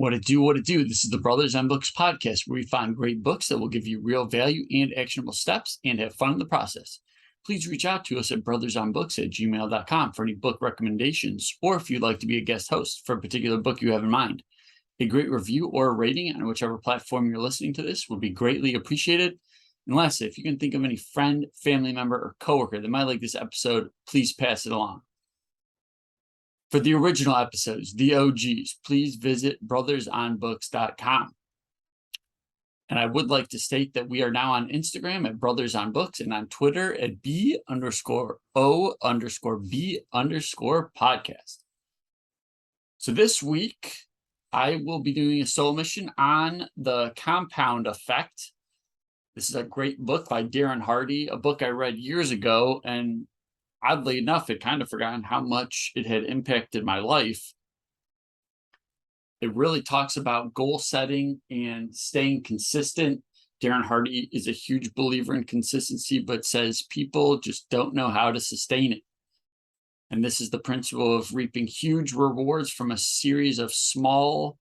What it do, what it do. This is the Brothers on Books podcast, where we find great books that will give you real value and actionable steps and have fun in the process. Please reach out to us at brothersonbooks@gmail.com for any book recommendations, or if you'd like to be a guest host for a particular book you have in mind. A great review or a rating on whichever platform you're listening to this would be greatly appreciated. And lastly, if you can think of any friend, family member, or coworker that might like this episode, please pass it along. For the original episodes, the OGs, please visit brothersonbooks.com. And I would like to state that we are now on Instagram at Brothers on Books and on Twitter at B_O_B_podcast. So this week, I will be doing a solo mission on the compound effect. This is a great book by Darren Hardy, a book I read years ago, and oddly enough, I'd kind of forgotten how much it had impacted my life. It really talks about goal setting and staying consistent. Darren Hardy is a huge believer in consistency, but says people just don't know how to sustain it. And this is the principle of reaping huge rewards from a series of small,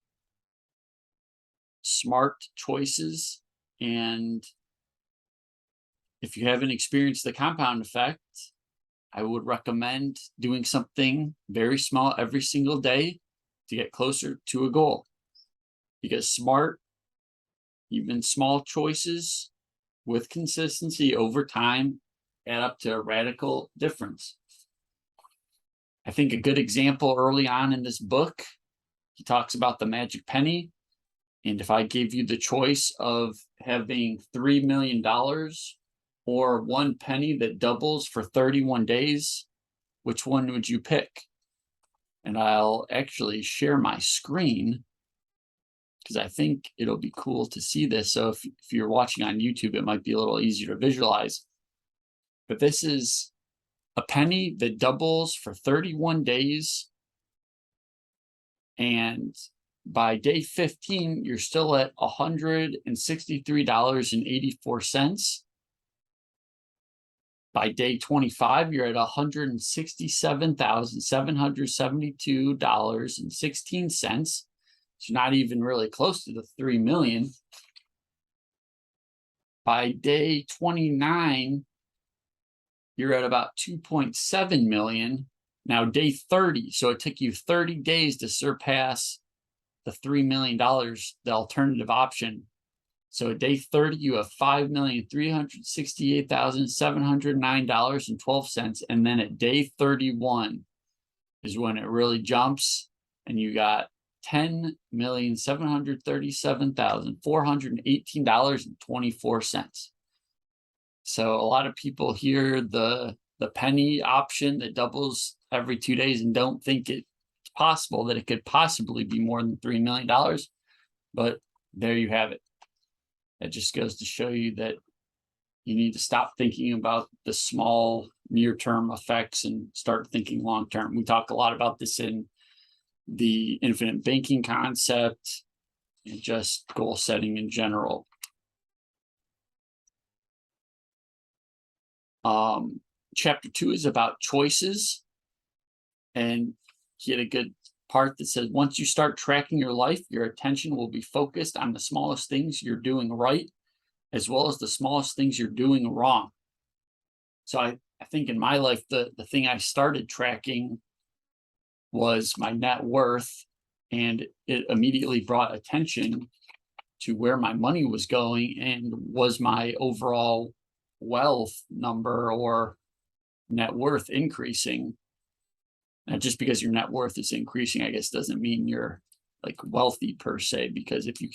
smart choices. And if you haven't experienced the compound effect, I would recommend doing something very small every single day to get closer to a goal. Because smart, even small choices with consistency over time add up to a radical difference. I think a good example early on in this book, he talks about the magic penny. And if I gave you the choice of having $3 million or one penny that doubles for 31 days, which one would you pick? And I'll actually share my screen because I think it'll be cool to see this. So if you're watching on YouTube, it might be a little easier to visualize. But this is a penny that doubles for 31 days. And by day 15, you're still at $163.84. By day 25, you're at $167,772.16. So not even really close to the 3 million. By day 29, you're at about 2.7 million. Now day 30, so it took you 30 days to surpass the $3 million, the alternative option. So at day 30, you have $5,368,709.12. And then at day 31 is when it really jumps, and you got $10,737,418.24. So a lot of people hear the penny option that doubles every 2 days and don't think it's possible that it could possibly be more than $3 million. But there you have it. That just goes to show you that you need to stop thinking about the small near-term effects and start thinking long-term. We talk a lot about this in the infinite banking concept and just goal setting in general. Chapter 2 is about choices. And he had a good part that says, once you start tracking your life, your attention will be focused on the smallest things you're doing right, as well as the smallest things you're doing wrong. So I think in my life, the thing I started tracking was my net worth, and it immediately brought attention to where my money was going and was my overall wealth number or net worth increasing. And just because your net worth is increasing, I guess, doesn't mean you're like wealthy per se, because if you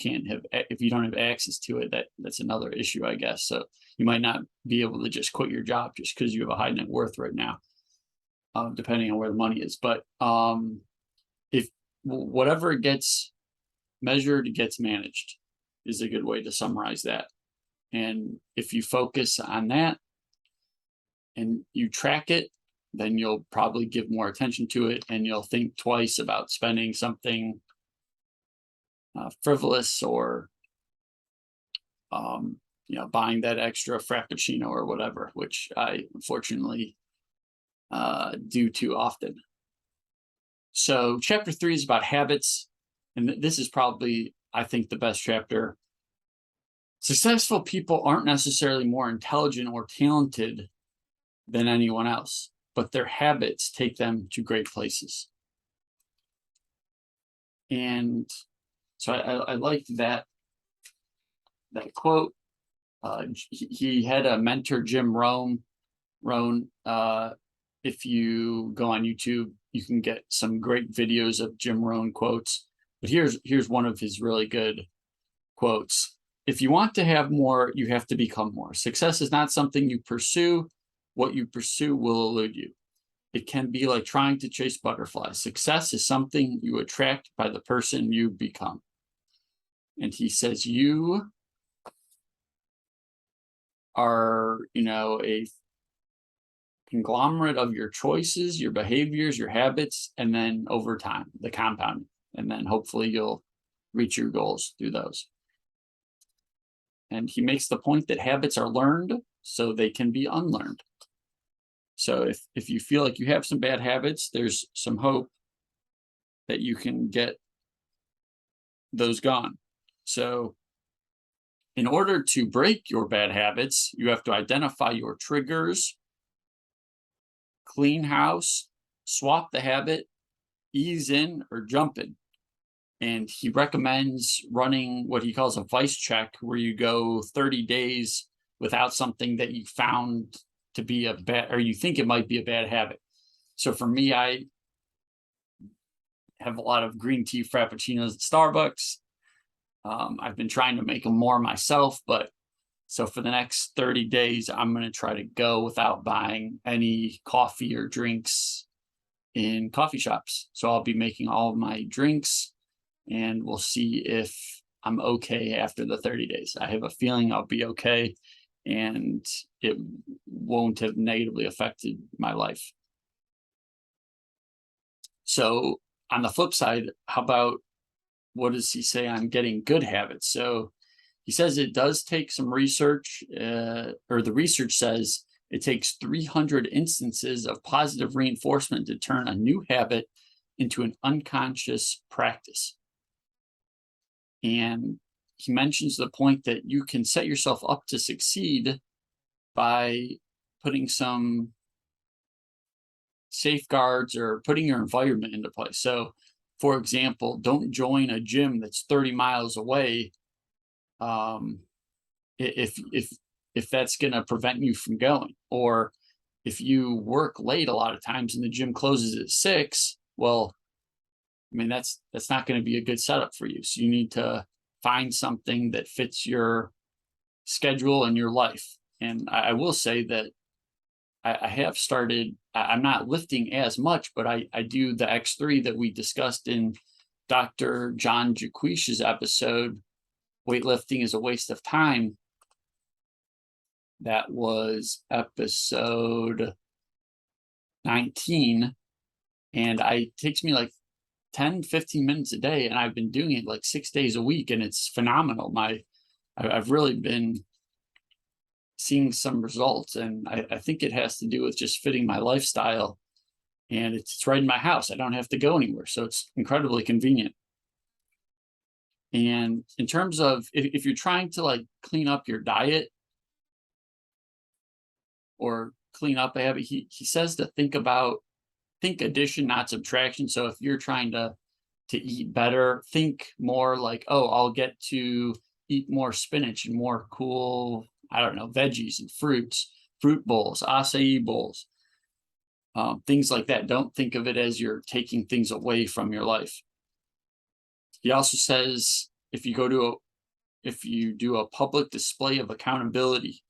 don't have access to it, that's another issue, I guess. So you might not be able to just quit your job just because you have a high net worth right now, depending on where the money is. But if whatever gets measured, it gets managed, is a good way to summarize that. And if you focus on that and you track it, then you'll probably give more attention to it, and you'll think twice about spending something frivolous or buying that extra frappuccino or whatever, which I unfortunately do too often. So chapter 3 is about habits. and this is probably, I think, the best chapter. Successful people aren't necessarily more intelligent or talented than anyone else, but their habits take them to great places. And so I liked that quote. He had a mentor, Jim Rohn. If you go on YouTube, you can get some great videos of Jim Rohn quotes. But here's one of his really good quotes. If you want to have more, you have to become more. Success is not something you pursue. What you pursue will elude you. It can be like trying to chase butterflies. Success is something you attract by the person you become. And he says, you are, a conglomerate of your choices, your behaviors, your habits, and then over time, the compound. And then hopefully you'll reach your goals through those. And he makes the point that habits are learned, so they can be unlearned. So if you feel like you have some bad habits, there's some hope that you can get those gone. So in order to break your bad habits, you have to identify your triggers, clean house, swap the habit, ease in, or jump in. And he recommends running what he calls a vice check, where you go 30 days without something that you found to be a bad, or you think it might be a bad habit. So for me, I have a lot of green tea frappuccinos at Starbucks. I've been trying to make them more myself, but so for the next 30 days, I'm going to try to go without buying any coffee or drinks in coffee shops. So I'll be making all of my drinks, and we'll see if I'm okay after the 30 days. I have a feeling I'll be okay, and it won't have negatively affected my life. So on the flip side, how about, what does he say on getting good habits? So he says it does take some research, or the research says it takes 300 instances of positive reinforcement to turn a new habit into an unconscious practice. And he mentions the point that you can set yourself up to succeed by putting some safeguards or putting your environment into place. So, for example, don't join a gym that's 30 miles away if that's going to prevent you from going. Or if you work late a lot of times and the gym closes at 6, well, I mean, that's not going to be a good setup for you. So you need to find something that fits your schedule and your life. And I will say that I have started, I'm not lifting as much, but I do the X3 that we discussed in Dr. John Jaquish's episode, Weightlifting is a Waste of Time. That was episode 19. And it takes me like 10, 15 minutes a day, and I've been doing it like 6 days a week, and it's phenomenal. I've really been seeing some results, and I think it has to do with just fitting my lifestyle, and it's right in my house. I don't have to go anywhere, so it's incredibly convenient. And in terms of if you're trying to like clean up your diet or clean up a habit, he says to think addition, not subtraction. So if you're trying to eat better, think more like, oh, I'll get to eat more spinach and more cool, I don't know, veggies and fruits, fruit bowls, acai bowls, things like that. Don't think of it as you're taking things away from your life. He also says if you do a public display of accountability,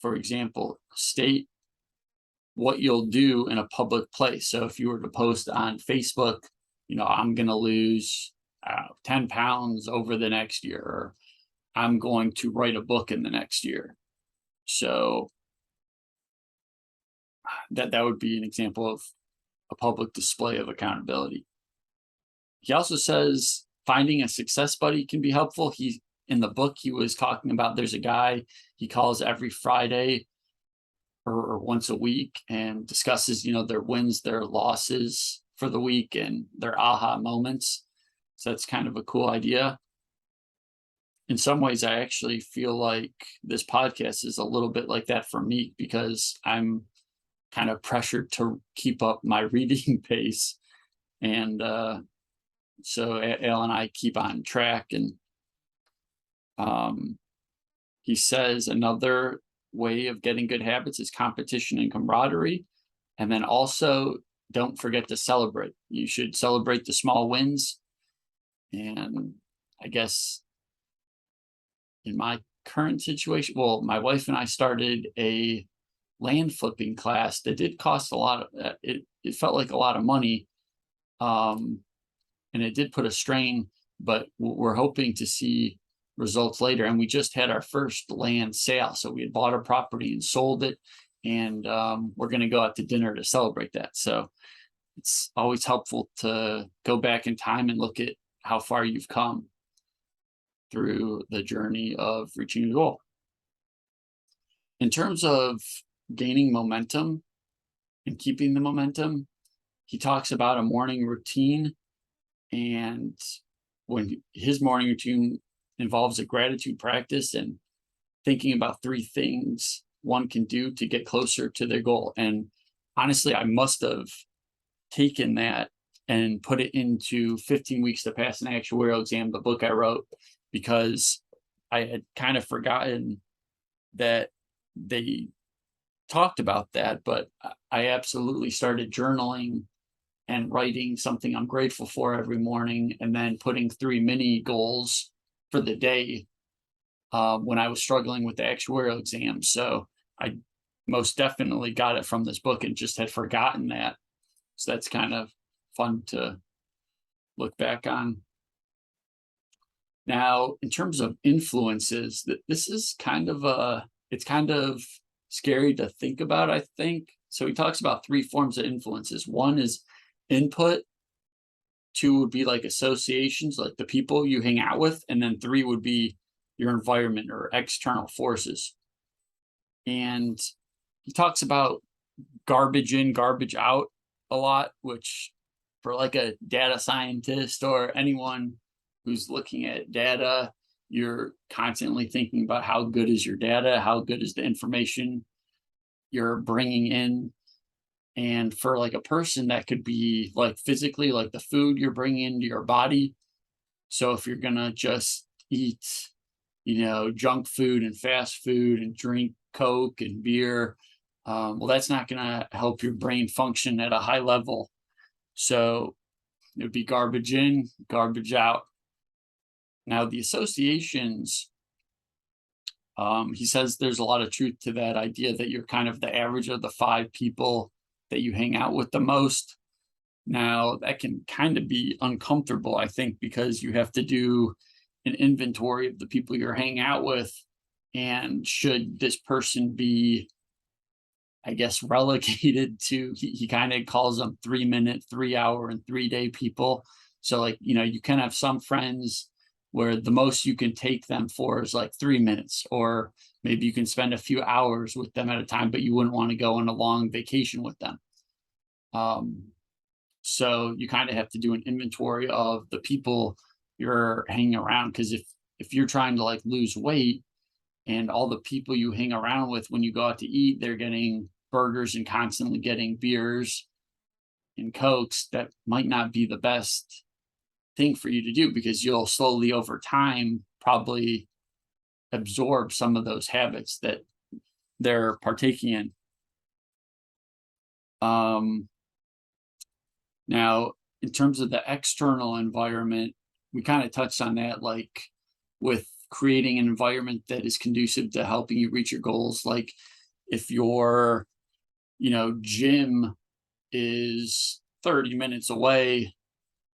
for example, state what you'll do in a public place. So if you were to post on Facebook, I'm going to lose 10 pounds over the next year, or I'm going to write a book in the next year. So that would be an example of a public display of accountability. He also says finding a success buddy can be helpful. In the book he was talking about, there's a guy he calls every Friday or once a week and discusses, their wins, their losses for the week, and their aha moments. So that's kind of a cool idea. In some ways, I actually feel like this podcast is a little bit like that for me because I'm kind of pressured to keep up my reading pace. And so Al and I keep on track. And he says another way of getting good habits is competition and camaraderie. And then also don't forget to celebrate. You should celebrate the small wins. And I guess in my current situation, well, my wife and I started a land flipping class that did cost a lot of it felt like a lot of money. And it did put a strain, but we're hoping to see results later. And we just had our first land sale. So we had bought a property and sold it. And we're going to go out to dinner to celebrate that. So it's always helpful to go back in time and look at how far you've come through the journey of reaching a goal. In terms of gaining momentum and keeping the momentum, he talks about a morning routine. And when his morning routine involves a gratitude practice and thinking about 3 things one can do to get closer to their goal. And honestly, I must have taken that and put it into 15 weeks to pass an actuarial exam, the book I wrote, because I had kind of forgotten that they talked about that. But I absolutely started journaling and writing something I'm grateful for every morning, and then putting 3 mini goals for the day when I was struggling with the actuarial exam. So I most definitely got it from this book and just had forgotten that. So that's kind of fun to look back on. Now, in terms of influences, this is it's kind of scary to think about, I think. So he talks about 3 forms of influences. One is input, 2 would be like associations, like the people you hang out with, and then 3 would be your environment or external forces. And he talks about garbage in, garbage out a lot, which for like a data scientist or anyone who's looking at data, you're constantly thinking about how good is your data, how good is the information you're bringing in. And for like a person, that could be like physically, like the food you're bringing into your body. So if you're gonna just eat, junk food and fast food and drink Coke and beer, well, that's not gonna help your brain function at a high level. So it would be garbage in, garbage out. Now the associations, he says there's a lot of truth to that idea that you're kind of the average of the 5 people that you hang out with the most. Now, that can kind of be uncomfortable, I think, because you have to do an inventory of the people you're hanging out with. And should this person be, I guess, relegated to, he kind of calls them 3-minute, 3-hour, and 3-day people. So, like, you can have some friends where the most you can take them for is like 3 minutes, or maybe you can spend a few hours with them at a time, but you wouldn't want to go on a long vacation with them. So you kind of have to do an inventory of the people you're hanging around, because if you're trying to like lose weight and all the people you hang around with when you go out to eat, they're getting burgers and constantly getting beers and Cokes, that might not be the best thing for you to do, because you'll slowly over time probably absorb some of those habits that they're partaking in. Now, in terms of the external environment, we kind of touched on that, like with creating an environment that is conducive to helping you reach your goals. Like if your, gym is 30 minutes away,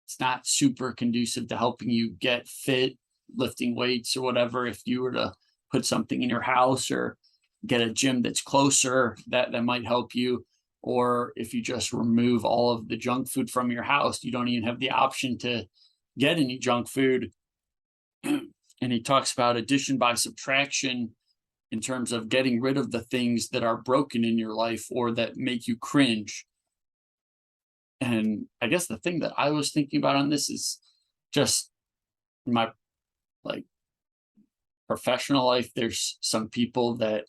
it's not super conducive to helping you get fit, lifting weights or whatever. If you were to put something in your house or get a gym that's closer, that might help you. Or if you just remove all of the junk food from your house, you don't even have the option to get any junk food. And he talks about addition by subtraction in terms of getting rid of the things that are broken in your life or that make you cringe. And I guess the thing that I was thinking about on this is just in my like professional life, there's some people that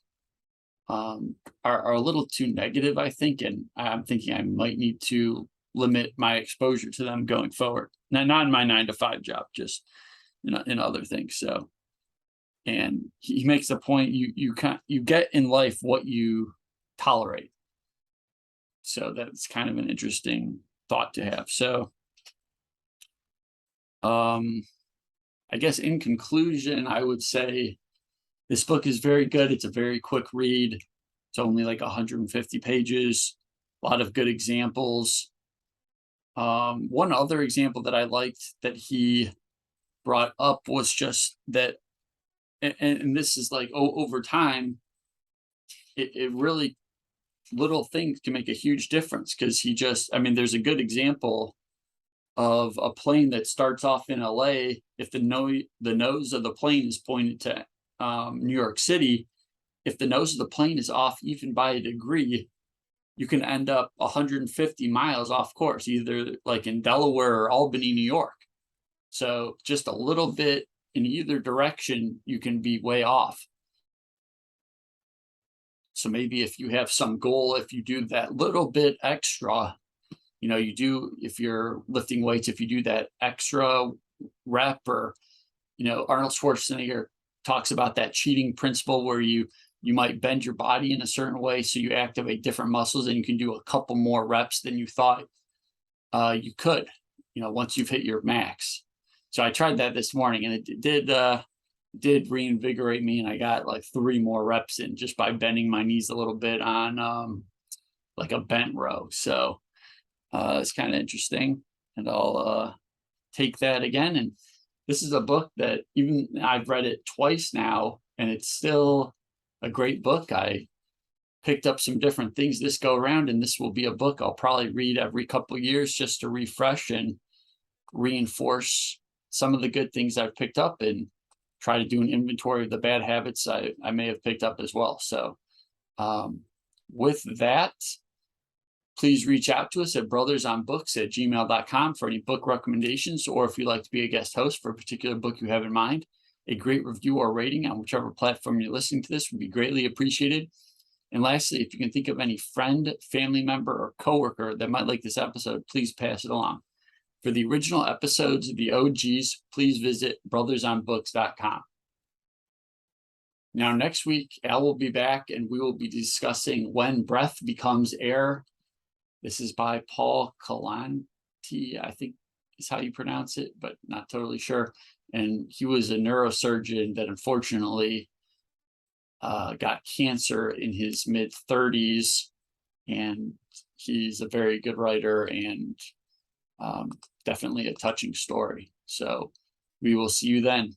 are a little too negative, I think, and I'm thinking I might need to limit my exposure to them going forward. Now, not in my 9 to 5 job, just in other things. So, and he makes the point: you get in life what you tolerate. So that's kind of an interesting thought to have. So, I guess in conclusion, I would say this book is very good. It's a very quick read. It's only like 150 pages, a lot of good examples. One other example that I liked that he brought up was just that, and this is like over time, it really, little things can make a huge difference, because I mean, there's a good example of a plane that starts off in LA. If the nose of the plane is pointed to New York City, if the nose of the plane is off even by a degree, you can end up 150 miles off course, either like in Delaware or Albany, New York. So just a little bit in either direction, you can be way off. So maybe if you have some goal, if you do that little bit extra, if you're lifting weights, if you do that extra rep, or, Arnold Schwarzenegger talks about that cheating principle where you might bend your body in a certain way so you activate different muscles and you can do a couple more reps than you thought you could, once you've hit your max. So I tried that this morning, and it did reinvigorate me, and I got like 3 more reps in just by bending my knees a little bit on like a bent row. So it's kind of interesting, and I'll take that again. And this is a book that even I've read it twice now, and it's still a great book. I picked up some different things this go around, and this will be a book I'll probably read every couple of years just to refresh and reinforce some of the good things I've picked up, and try to do an inventory of the bad habits I may have picked up as well. So with that, please reach out to us at brothersonbooks@gmail.com for any book recommendations, or if you'd like to be a guest host for a particular book you have in mind. A great review or rating on whichever platform you're listening to this would be greatly appreciated. And lastly, if you can think of any friend, family member, or coworker that might like this episode, please pass it along. For the original episodes of the OGs, please visit brothersonbooks.com. Now, next week, Al will be back, and we will be discussing When Breath Becomes Air. This is by Paul Calanti, I think is how you pronounce it, but not totally sure. And he was a neurosurgeon that unfortunately got cancer in his mid-30s, and he's a very good writer, and definitely a touching story. So we will see you then.